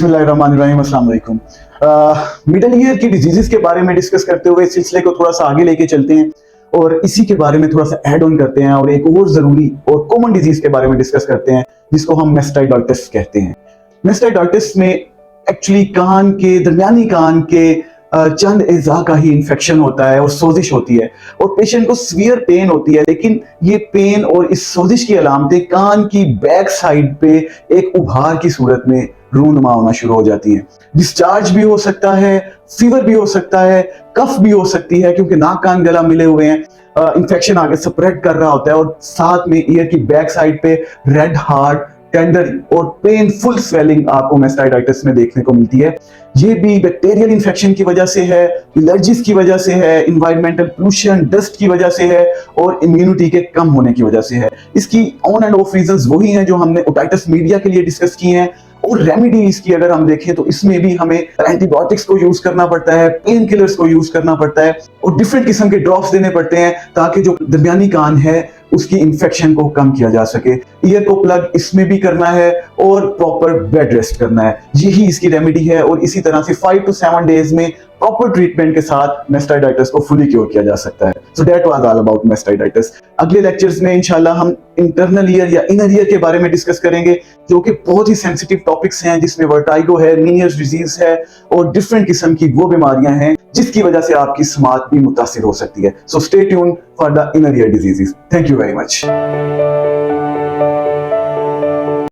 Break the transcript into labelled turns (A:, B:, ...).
A: बिस्मिल्लाहिर्रहमानिर्रहीम, अस्सलाम वालेकुम। मिडल ईयर की डिजीजेस के बारे में डिस्कस करते हुए सिलसिले को थोड़ा सा आगे लेके चलते हैं और इसी के बारे में थोड़ा सा ऐड ऑन करते हैं और एक और जरूरी और कॉमन डिजीज के बारे में डिस्कस करते हैं जिसको हम मैस्टाइडाइटिस कहते हैं। मैस्टाइडाइटिस में एक्चुअली कान के दरमियानी कान के चंद एज़ा का ही इन्फेक्शन होता है और सोजिश होती है और पेशेंट को सीवियर पेन होती है, लेकिन ये पेन और इस सोजिश की अलामतें कान की बैक साइड पे एक उभार की सूरत में रूनुमा होना शुरू हो जाती है। डिस्चार्ज भी हो सकता है, फीवर भी हो सकता है, कफ भी हो सकती है क्योंकि नाक कान गला मिले हुए हैं, इन्फेक्शन आगे स्प्रेड कर रहा होता है और साथ में ईयर की बैक साइड पे रेड हार्ट, टेंडर और पेनफुल स्वेलिंग आपको मैस्टाइडाइटिस में देखने को मिलती है। ये भी बैक्टीरियल इन्फेक्शन की वजह से है, एलर्जीज की वजह से है, इन्वायरमेंटल पोल्यूशन, डस्ट की वजह से है और इम्यूनिटी के कम होने की वजह से है। इसकी ऑन एंड ऑफ रीजंस वही हैं जो हमने ओटाइटिस मीडिया के लिए डिस्कस किए हैं। और रेमेडी इसकी अगर हम देखें तो इसमें भी हमें एंटीबायोटिक्स को यूज करना पड़ता है, पेन किलर्स को यूज करना पड़ता है और डिफरेंट किस्म के ड्रॉप्स देने पड़ते हैं ताकि जो दरमियानी कान है उसकी इन्फेक्शन को कम किया जा सके। ईयर को प्लग इसमें भी करना है और प्रॉपर बेड रेस्ट करना है, यही इसकी रेमेडी है। और इसी तरह से 5 to 7 डेज में प्रॉपर ट्रीटमेंट के साथ मैस्टाइडाइटिस को फुली क्योर किया जा सकता है। So that was all about mastoiditis. अगले लेक्चर्स में इंशाल्लाह हम इंटरनल ईयर या इनर ईयर के बारे में डिस्कस करेंगे जो कि बहुत ही सेंसिटिव टॉपिक्स हैं, जिसमें वर्टाइगो है, मीनियर्स डिजीज है और डिफरेंट किस्म की वो बीमारियां हैं जिसकी वजह से आपकी समात भी मुतासिर हो सकती है। So stay tune for the inner ear diseases. Thank you very much.